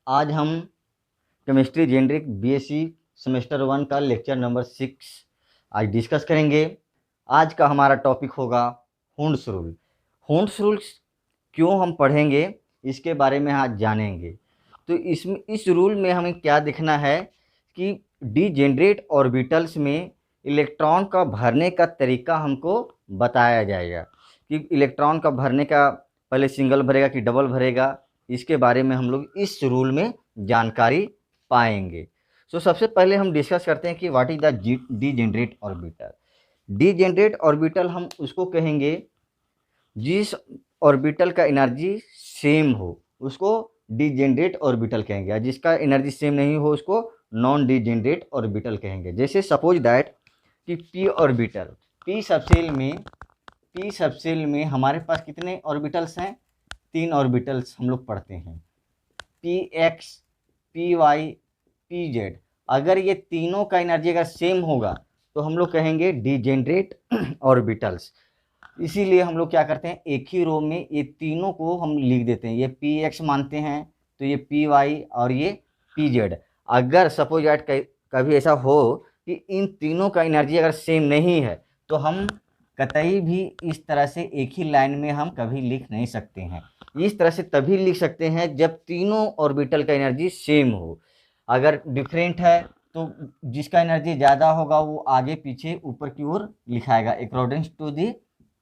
आज हम chemistry generic BSc semester 1 का लेक्चर नंबर 6 आज डिस्कस करेंगे। आज का हमारा टॉपिक होगा हुंड्स रूल। हुंड्स रूल्स क्यों हम पढ़ेंगे, इसके बारे में आज जानेंगे। तो इस रूल में हमें क्या देखना है कि डीजेनरेट ऑर्बिटल्स में इलेक्ट्रॉन का भरने का तरीका हमको बताया जाएगा कि इलेक्ट्रॉन का भरने का पहले सिंगल भरेगा कि डबल भरेगा। इसके बारे में हम लोग इस रूल में जानकारी पाएंगे। सबसे पहले हम डिस्कस करते हैं कि what is the degenerate orbital. Degenerate orbital हम उसको कहेंगे जिस ऑर्बिटल का एनर्जी सेम हो उसको डीजेनरेट ऑर्बिटल कहेंगे, और जिसका एनर्जी सेम नहीं हो उसको नॉन डीजेनरेट ऑर्बिटल कहेंगे। जैसे सपोज दैट कि पी ऑर्बिटल, पी सबसेल में हमारे पास कितने ऑर्बिटल्स हैं? 3 ऑर्बिटल्स हम लोग पढ़ते हैं, p x, p y, p z. अगर ये तीनों का एनर्जी अगर सेम होगा तो हम लोग कहेंगे डीजेनरेट ऑर्बिटल्स। इसीलिए हम लोग क्या करते हैं, एक ही रो में ये तीनों को हम लिख देते हैं। ये पी एक्स मानते हैं तो ये पी वाई और ये पी जेड। अगर सपोज दैट कभी ऐसा हो कि इन तीनों का एनर्जी अगर सेम नहीं है तो हम कतई भी इस तरह से एक ही लाइन में हम कभी लिख नहीं सकते हैं। इस तरह से तभी लिख सकते हैं जब तीनों ऑर्बिटल का एनर्जी सेम हो। अगर डिफरेंट है तो जिसका एनर्जी ज़्यादा होगा वो आगे पीछे ऊपर की ओर लिखाएगा अकॉर्डिंग टू दी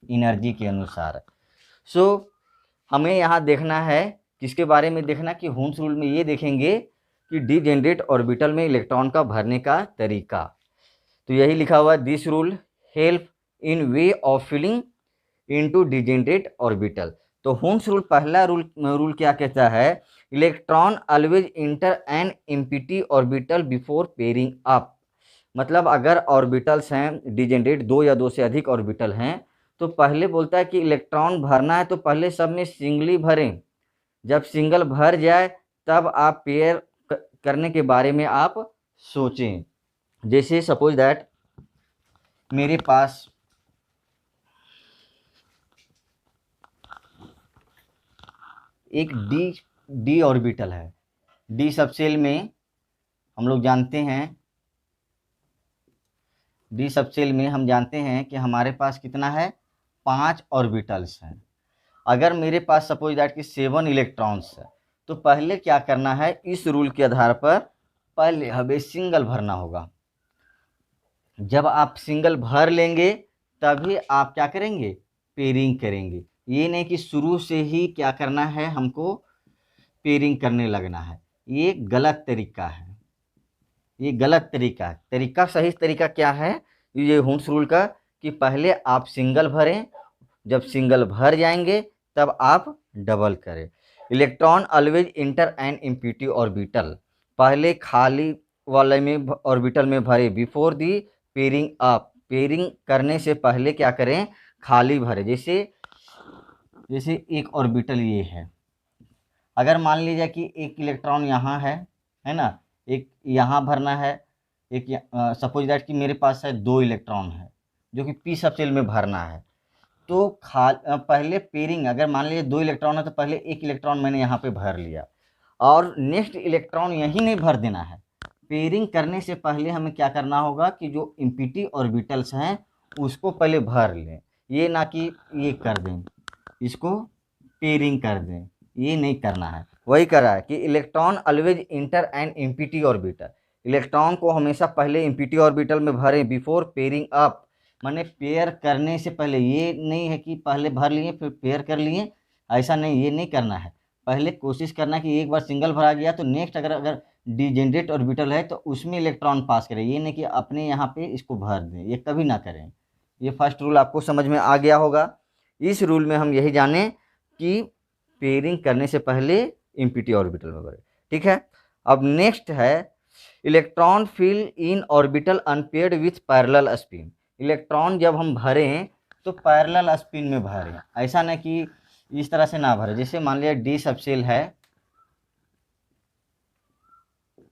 एनर्जी के अनुसार। हमें यहाँ देखना है, किसके बारे में देखना कि हुंस रूल में ये देखेंगे कि डीजेनरेट ऑर्बिटल में इलेक्ट्रॉन का भरने का तरीका। तो यही लिखा हुआ है, this rule help in way of filling into degenerate orbital. तो हुंस रूल पहला रूल क्या कहता है, electron always enter an empty orbital before pairing up. मतलब अगर ऑर्बिटल्स हैं डीजेनरेट, 2 या 2 से अधिक ऑर्बिटल हैं, तो पहले बोलता है कि इलेक्ट्रॉन भरना है तो पहले सब में सिंगली भरें। जब सिंगल भर जाए तब आप पेयर करने के बारे में आप सोचें। जैसे सपोज दैट मेरे पास एक डी ऑर्बिटल है। डी सबसेल में हम लोग जानते हैं, डी सबसेल में हम जानते हैं कि हमारे पास कितना है, 5 ऑर्बिटल्स हैं। अगर मेरे पास सपोज दैट कि 7 इलेक्ट्रॉन्स है तो पहले क्या करना है, इस रूल के आधार पर पहले हमें सिंगल भरना होगा। जब आप सिंगल भर लेंगे तभी आप क्या करेंगे, पेयरिंग करेंगे। ये नहीं कि शुरू से ही क्या करना है, हमको पेयरिंग करने लगना है। ये गलत तरीका है, ये गलत तरीका है। सही तरीका क्या है, ये हुंस रूल का कि पहले आप सिंगल भरें, जब सिंगल भर जाएंगे तब आप डबल करें। Electron always enter an empty orbital, पहले खाली वाले में ऑर्बिटल में भरे before the pairing up. Pairing करने से पहले क्या करें, खाली भरे। जैसे एक ऑर्बिटल ये है, अगर मान लीजिए कि एक इलेक्ट्रॉन यहाँ है ना, एक यहाँ भरना है, एक सपोज दैट कि मेरे पास है 2 इलेक्ट्रॉन है जो कि पी सबसेल में भरना है। तो पहले पेयरिंग, अगर मान लीजिए 2 इलेक्ट्रॉन है तो पहले एक इलेक्ट्रॉन मैंने यहाँ पे भर लिया और नेक्स्ट इलेक्ट्रॉन यहीं नहीं भर देना है। पेयरिंग करने से पहले हमें क्या करना होगा कि जो एम्प्टी ऑर्बिटल्स हैं उसको पहले भर लें, ये ना कि ये कर दें, इसको पेयरिंग कर दें, ये नहीं करना है। वही कर रहा है कि electron always enter an empty orbital, electron को हमेशा पहले एम्प्टी ऑर्बिटल में भरें बिफोर पेयरिंग अप। माने पेयर करने से पहले, ये नहीं है कि पहले भर लिए फिर पेयर कर लिए, ऐसा नहीं, ये नहीं करना है। पहले कोशिश करना कि एक बार सिंगल भरा गया तो नेक्स्ट अगर डीजेनरेट ऑर्बिटल है तो उसमें इलेक्ट्रॉन पास करें, ये नहीं कि अपने यहाँ पे इसको भर दें, ये कभी ना करें। ये फर्स्ट रूल आपको समझ में आ गया होगा। इस रूल में हम यही जाने कि पेयरिंग करने से पहले एम्प्टी ऑर्बिटल में भरें। ठीक है, अब नेक्स्ट है electron fill in orbital unpaired with parallel spin. इलेक्ट्रॉन जब हम भरें तो पैरेलल स्पिन में भरें, ऐसा ना कि इस तरह से ना भरें। जैसे मान लिया डी सबसेल है,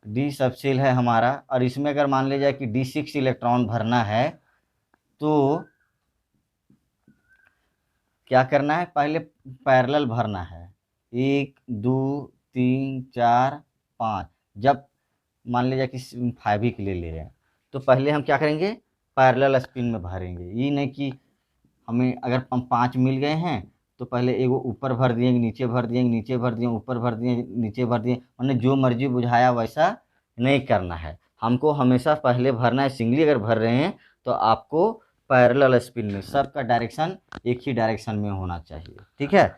डी सबसेल है हमारा, और इसमें अगर मान लिया जाए कि D6 इलेक्ट्रॉन भरना है तो क्या करना है, पहले पैरेलल भरना है, 1 2 3 4 5, जब मान लीजिए कि 5 ही के लिए ले रहे हैं तो पहले हम क्या करेंगे, पैरेलल स्पिन में भरेंगे। ये नहीं कि हमें अगर हम 5 मिल गए हैं तो पहले एगो ऊपर भर दिए, नीचे भर दिए, नीचे भर दिए, ऊपर भर दिए, नीचे भर दिए, मैंने जो मर्जी बुझाया वैसा नहीं करना है। हमको हमेशा पहले भरना है। सिंगली अगर भर रहे हैं तो आपको पैरेलल स्पिन में सबका डायरेक्शन एक ही डायरेक्शन में होना चाहिए, ठीक है।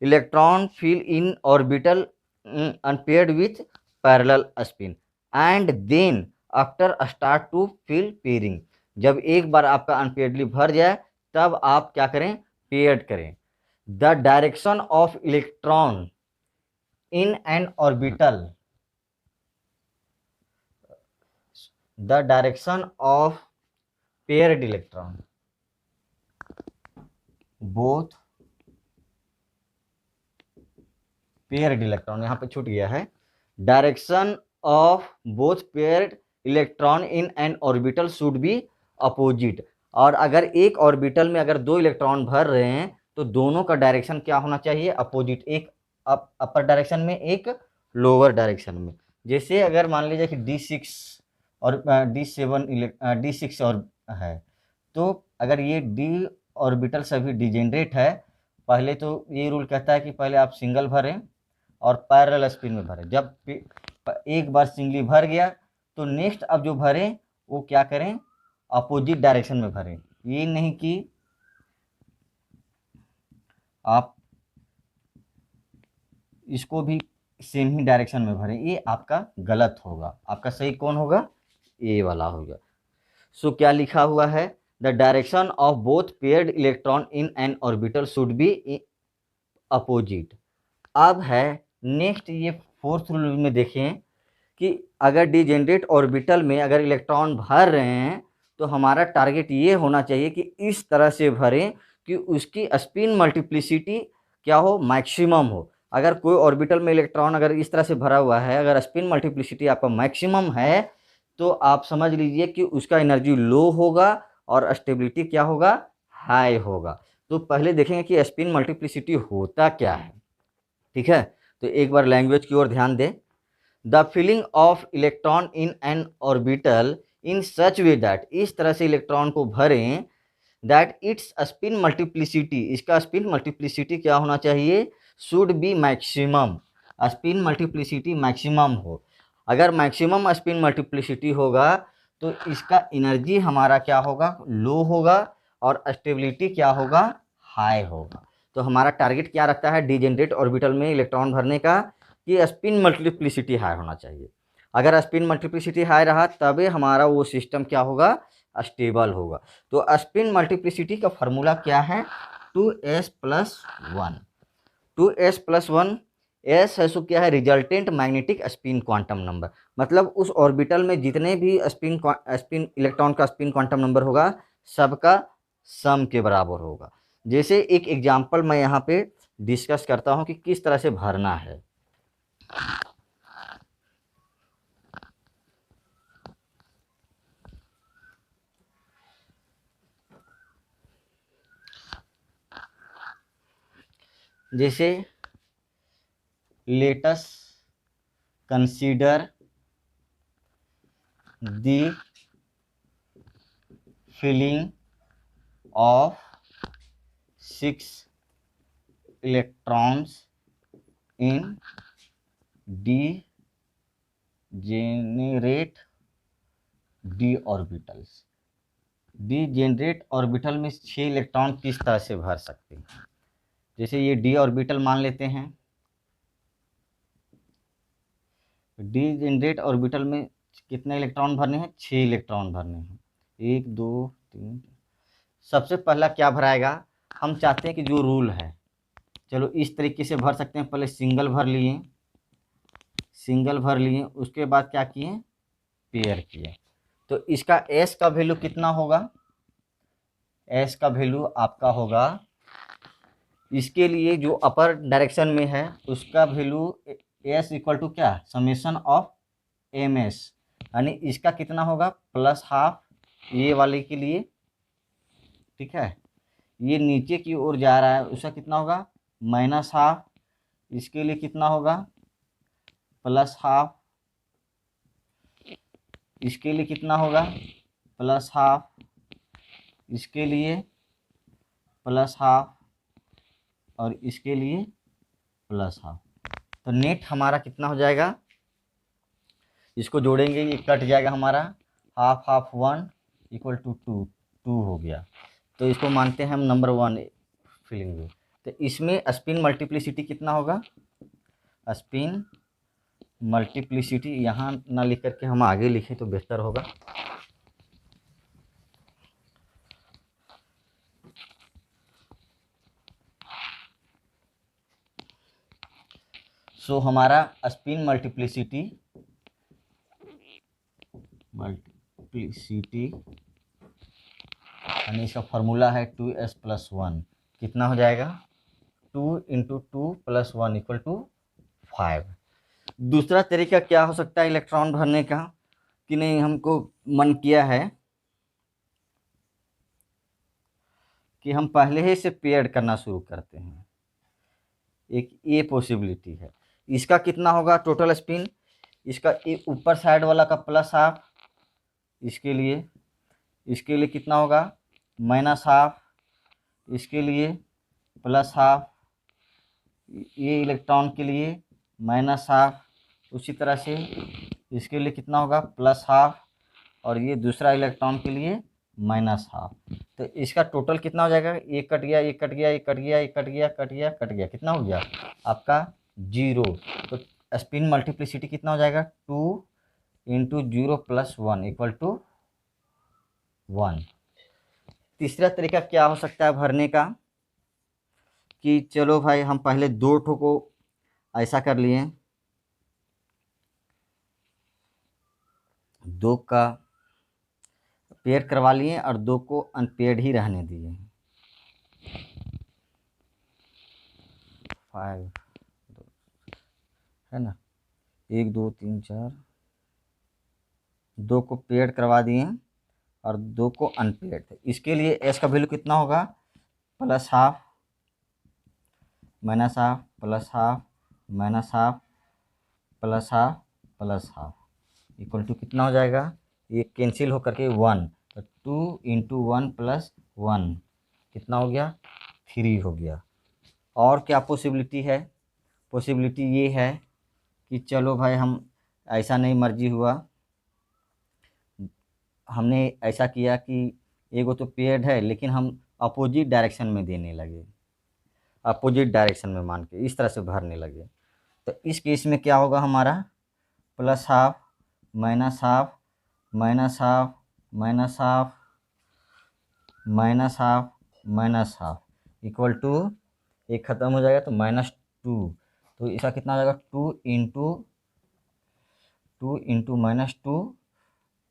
Electron fill in orbital unpaired with parallel spin and then after start to fill pairing. जब एक बार आपका अनपेयर्डली भर जाए तब आप क्या करें, पेयर्ड करें। The direction of electron in an orbital, the direction of paired electron, both paired electron, यहाँ पे छूट गया है, direction of both paired electron in an orbital should be opposite. और अगर एक ऑर्बिटल में अगर 2 इलेक्ट्रॉन भर रहे हैं तो दोनों का डायरेक्शन क्या होना चाहिए, अपोजिट, एक अपर डायरेक्शन में, एक लोअर डायरेक्शन में। जैसे अगर मान लीजिए कि D6 और D6 और है, तो अगर ये D ऑर्बिटल सभी डिजेनरेट है, पहले तो ये रूल कहता है कि पहले आप सिंगल भरें और पैरेलल स्पिन में भरें। जब एक बार सिंगली भर गया तो नेक्स्ट अब जो भरें वो क्या करें, अपोजिट डायरेक्शन में भरें। ये नहीं कि आप इसको भी सेम ही डायरेक्शन में भरें, ये आपका गलत होगा। आपका सही कौन होगा, ये वाला होगा। सो क्या लिखा हुआ है, the direction of both paired electron in an orbital should be opposite. अब है नेक्स्ट, ये 4th रूल में देखें कि अगर डिजेनरेट ऑर्बिटल में अगर इलेक्ट्रॉन भर रहे हैं तो हमारा टारगेट ये होना चाहिए कि इस तरह से भरें कि उसकी स्पिन मल्टीप्लिसिटी क्या हो, मैक्सिमम हो। अगर कोई ऑर्बिटल में इलेक्ट्रॉन अगर इस तरह से भरा हुआ है, अगर स्पिन मल्टीप्लिसिटी आपका मैक्सिमम है तो आप समझ लीजिए कि उसका एनर्जी लो होगा और स्टेबिलिटी क्या होगा, हाई होगा। तो पहले देखेंगे कि स्पिन मल्टीप्लिसिटी होता क्या है, ठीक है। तो एक बार लैंग्वेज की ओर ध्यान दें। The filling of electron in an orbital in such way that, इस तरह से इलेक्ट्रॉन को भरें दैट इट्स स्पिन मल्टीप्लिसिटी, इसका स्पिन मल्टीप्लिसिटी क्या होना चाहिए, should be maximum, spin multiplicity maximum हो। अगर मैक्सिमम स्पिन मल्टीप्लिसिटी होगा तो इसका एनर्जी हमारा क्या होगा, लो होगा, और स्टेबिलिटी क्या होगा, हाई होगा। तो हमारा टारगेट क्या रखता है डिजेनरेट ऑर्बिटल में इलेक्ट्रॉन भरने का, कि स्पिन मल्टीप्लिसिटी हाई होना चाहिए। अगर स्पिन मल्टीप्लिसिटी हाई रहा तभी हमारा वो सिस्टम क्या होगा, स्टेबल होगा। तो स्पिन मल्टीप्लिसिटी का फॉर्मूला क्या है, 2s+1। 2s+1, एस है सो क्या है, resultant magnetic spin quantum number. मतलब उस ऑर्बिटल में जितने भी स्पिन इलेक्ट्रॉन का स्पिन क्वांटम नंबर होगा सबका सम के बराबर होगा। जैसे एक एग्जांपल मैं यहाँ पे डिस्कस करता हूँ कि किस तरह से भरना है। जैसे let us consider the filling of 6 electrons in degenerate d orbitals। Degenerate orbital में 6 इलेक्ट्रॉन किस तरह से भर सकते हैं। जैसे ये डी ऑर्बिटल मान लेते हैं, डिजेनरेट ऑर्बिटल में कितने इलेक्ट्रॉन भरने हैं, 6 इलेक्ट्रॉन भरने हैं, 1 2 3। सबसे पहला क्या भराएगा, हम चाहते हैं कि जो रूल है, चलो इस तरीके से भर सकते हैं। पहले सिंगल भर लिए, उसके बाद क्या किए, पेयर किए। तो इसका एस का वैल्यू कितना होगा, एस का वैल्यू आपका होगा, इसके लिए जो अपर डायरेक्शन में है उसका वैल्यू एस इक्वल टू क्या, समेशन ऑफ एम एस, यानी इसका कितना होगा, +12 ये वाले के लिए, ठीक है। ये नीचे की ओर जा रहा है उसका कितना होगा, -12, इसके लिए कितना होगा, +12, इसके लिए कितना होगा प्लस हाफ, इसके लिए प्लस हाफ और इसके लिए प्लस हाफ। तो नेट हमारा कितना हो जाएगा, इसको जोड़ेंगे ये कट जाएगा हमारा, हाफ हाफ 1 इक्वल टू 2, 2 हो गया। तो इसको मानते हैं हम नंबर 1 फिलिंग में। तो इसमें स्पिन मल्टीप्लिसिटी कितना होगा, स्पिन मल्टीप्लिसिटी यहाँ ना लिख करके हम आगे लिखें तो बेहतर होगा। सो हमारा स्पिन मल्टीप्लिसिटी यानी इसका फॉर्मूला है 2s + 1, कितना हो जाएगा 2 × 2 + 1 इक्वल टू 5। दूसरा तरीका क्या हो सकता है इलेक्ट्रॉन भरने का, कि नहीं हमको मन किया है कि हम पहले ही से पेयर करना शुरू करते हैं, एक ये पॉसिबिलिटी है। इसका कितना होगा टोटल स्पिन, इसका ऊपर साइड वाला का प्लस हाफ, इसके लिए कितना होगा माइनस हाफ, इसके लिए प्लस हाफ, ये इलेक्ट्रॉन के लिए माइनस हाफ, उसी तरह से इसके लिए कितना होगा प्लस हाफ और ये दूसरा इलेक्ट्रॉन के लिए माइनस हाफ। तो इसका टोटल कितना हो जाएगा, ये कट गया, ये कट गया, ये कट गया, ये कट गया, कट गया, कट गया, कितना हो गया आपका 0। तो स्पिन मल्टीप्लिसिटी कितना हो जाएगा 2 × 0 + 1 इक्वल टू 1। तीसरा तरीका क्या हो सकता है भरने का, कि चलो भाई हम पहले 2 ठो को ऐसा कर लिए, 2 का पेयर करवा लिए और 2 को अनपेयर्ड ही रहने दिए। 5 है ना, 1 2 3 4, 2 को पेयर करवा दिए और 2 को अनपेयर्ड थे। इसके लिए एस का वैल्यू कितना होगा plus half minus half plus half minus half plus half plus half equal to कितना हो जाएगा, ये कैंसिल होकर के 1, तो 2 × 1 + 1 कितना हो गया 3 हो गया। और क्या पॉसिबिलिटी है, पॉसिबिलिटी ये है कि चलो भाई हम ऐसा नहीं मर्जी हुआ, हमने ऐसा किया कि एगो तो पेयर्ड है लेकिन हम अपोजिट डायरेक्शन में देने लगे, अपोजिट डायरेक्शन में मान के इस तरह से भरने लगे। तो इस केस में क्या होगा हमारा plus half minus half minus half minus half minus half minus half equal to एक ख़त्म हो जाएगा तो -2। तो इसका कितना हो जाएगा 2 × -2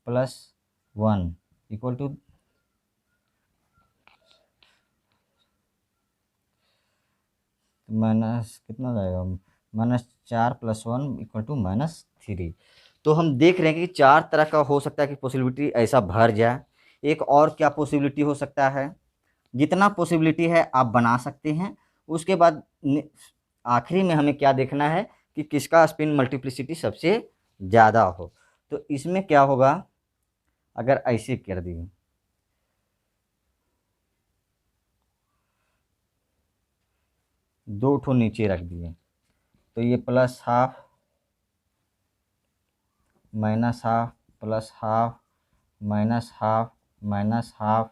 + 1 इक्वल टू माइनस कितना हो जाएगा -4 + 1 इक्वल टू -3। तो हम देख रहे हैं कि 4 तरह का हो सकता है कि पॉसिबिलिटी ऐसा भर जाए। एक और क्या पॉसिबिलिटी हो सकता है, जितना पॉसिबिलिटी है आप बना सकते हैं, उसके बाद आखिरी में हमें क्या देखना है कि किसका स्पिन मल्टीप्लिसिटी सबसे ज़्यादा हो। तो इसमें क्या होगा अगर ऐसे कर दिए, दो ठो नीचे रख दिए, तो ये plus half minus half plus half minus half minus half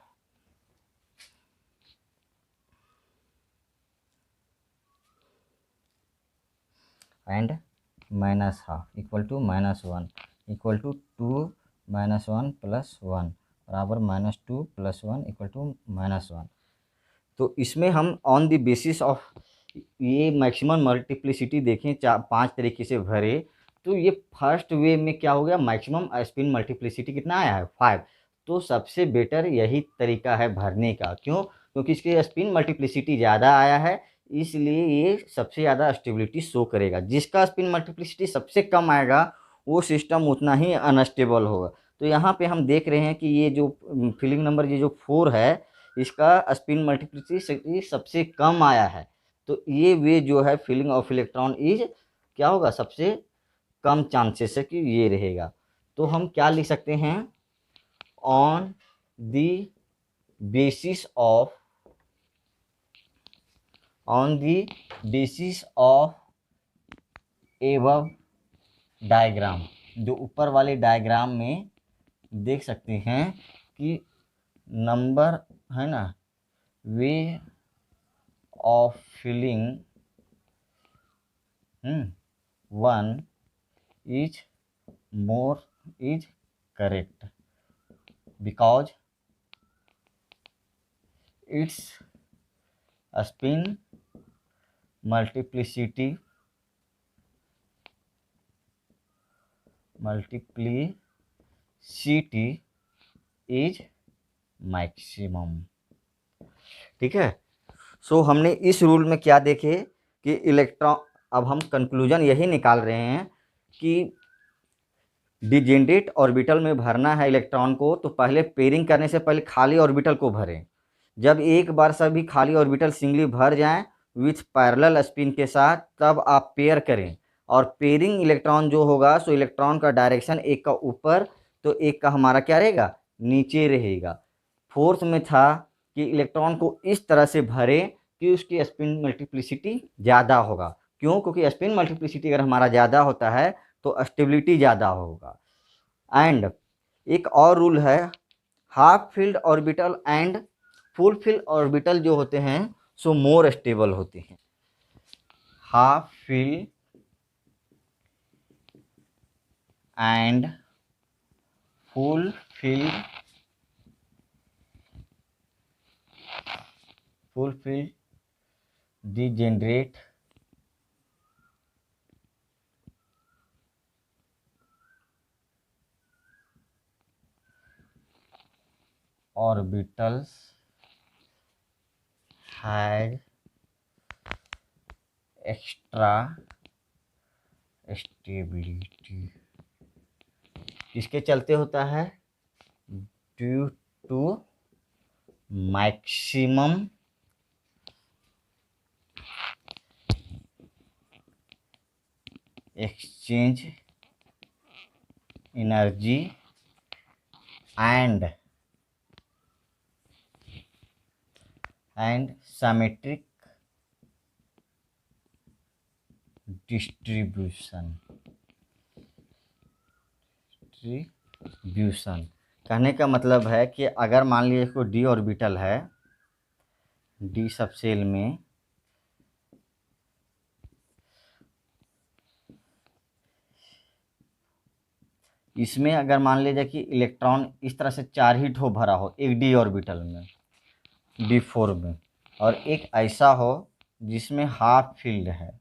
and minus half equal to -1 equal to 2 - 1 + 1 बराबर -2 + 1 इक्वल टू -1। तो इसमें हम ऑन द बेसिस ऑफ ये मैक्सिमम मल्टीप्लिसिटी देखें 5 तरीके से भरे, तो ये फर्स्ट वे में क्या हो गया मैक्सिमम स्पिन मल्टीप्लिसिटी कितना आया है 5। तो सबसे बेटर यही तरीका है भरने का, क्यों, क्योंकि इसकी स्पिन मल्टीप्लिसिटी ज़्यादा आया है, इसलिए ये सबसे ज़्यादा स्टेबिलिटी शो करेगा। जिसका स्पिन मल्टीप्लिसिटी सबसे कम आएगा वो सिस्टम उतना ही अनस्टेबल होगा। तो यहाँ पे हम देख रहे हैं कि ये जो फिलिंग नंबर ये जो 4 है, इसका स्पिन मल्टीप्लिसिटी सबसे कम आया है। तो ये वे जो है फिलिंग ऑफ इलेक्ट्रॉन इज क्या होगा सबसे कम चांसेस है कि ये रहेगा। तो हम क्या लिख सकते हैं, on the basis of above diagram, जो ऊपर वाले डायग्राम में देख सकते हैं कि नंबर है ना, way of filling one is more is correct because its spin multiplicity is maximum. ठीक है। सो हमने इस रूल में क्या देखे कि इलेक्ट्रॉन, अब हम कंक्लूजन यही निकाल रहे हैं कि डिजेनरेट ऑर्बिटल में भरना है इलेक्ट्रॉन को, तो पहले पेयरिंग करने से पहले खाली ऑर्बिटल को भरें। जब एक बार सभी खाली ऑर्बिटल सिंगली भर जाएं विथ पैरेलल स्पिन के साथ, तब आप पेयर करें। और पेयरिंग इलेक्ट्रॉन जो होगा, सो इलेक्ट्रॉन का डायरेक्शन एक का ऊपर तो एक का हमारा क्या रहेगा, नीचे रहेगा। फोर्थ में था कि इलेक्ट्रॉन को इस तरह से भरे कि उसकी स्पिन मल्टीप्लिसिटी ज़्यादा होगा। क्यों? क्योंकि स्पिन मल्टीप्लिसिटी अगर हमारा ज़्यादा होता है तो स्टेबिलिटी ज़्यादा होगा। एंड एक और रूल है, half filled orbital and full filled orbital जो होते हैं सो मोर स्टेबल होते हैं। Half filled and full filled degenerate orbitals has extra stability. किसके चलते होता है? Due to maximum exchange energy and symmetric distribution. कहने का मतलब है कि अगर मान लीजिए कोई डी ऑर्बिटल है, डी सबसेल में इसमें अगर मान लीजिए कि इलेक्ट्रॉन इस तरह से 4 ही ठो भरा हो एक डी ऑर्बिटल में, D4 में, और एक ऐसा हो जिसमें हाफ फील्ड है,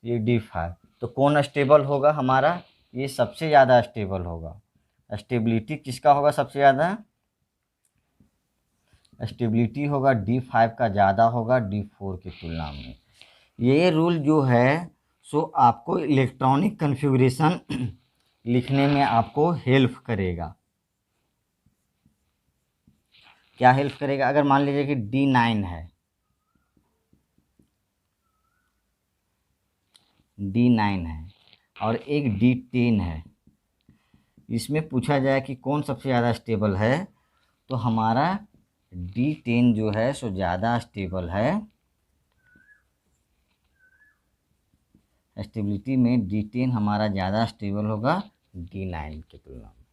ये D5, तो कौन स्टेबल होगा हमारा? ये सबसे ज़्यादा स्टेबल होगा। स्टेबिलिटी किसका होगा सबसे ज़्यादा? स्टेबिलिटी होगा D5 का ज़्यादा होगा D4 की तुलना में। ये रूल जो है सो आपको इलेक्ट्रॉनिक कन्फिग्रेशन लिखने में आपको हेल्प करेगा। क्या हेल्प करेगा? अगर मान लीजिए कि D9 है, D9 है और एक D10 है, इसमें पूछा जाए कि कौन सबसे ज़्यादा स्टेबल है, तो हमारा D10 जो है सो ज़्यादा स्टेबल है। स्टेबिलिटी में D10 हमारा ज़्यादा स्टेबल होगा D9 की तुलना में।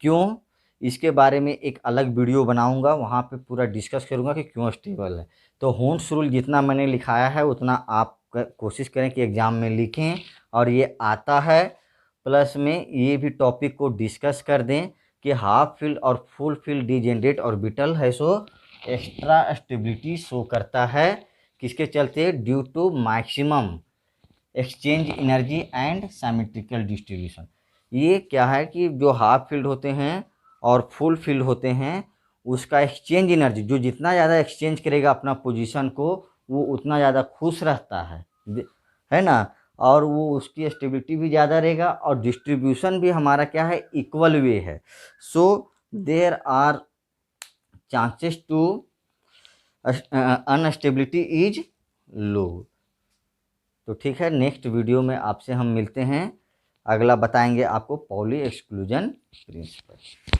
क्यों? इसके बारे में एक अलग वीडियो बनाऊंगा, वहाँ पे पूरा डिस्कस करूंगा कि क्यों स्टेबल है। तो होन्स रूल जितना मैंने लिखाया है उतना आप कोशिश करें कि एग्ज़ाम में लिखें, और ये आता है। प्लस में ये भी टॉपिक को डिस्कस कर दें कि हाफ फील्ड और फुल फील्ड डिजेनरेट ऑर्बिटल है सो एक्स्ट्रा स्टेबिलिटी शो करता है। किसके चलते? Due to maximum exchange energy and symmetrical distribution. ये क्या है कि जो हाफ फील्ड होते हैं और फुल फील्ड होते हैं, उसका एक्सचेंज एनर्जी जो जितना ज़्यादा एक्सचेंज करेगा अपना पोजीशन को, वो उतना ज़्यादा खुश रहता है ना, और वो उसकी स्टेबिलिटी भी ज़्यादा रहेगा और डिस्ट्रीब्यूशन भी हमारा क्या है, इक्वल वे है। So there are chances to unstability is low. तो ठीक है, नेक्स्ट वीडियो में आपसे हम मिलते हैं, अगला बताएंगे आपको पॉली एक्सक्लूजन प्रिंसिपल।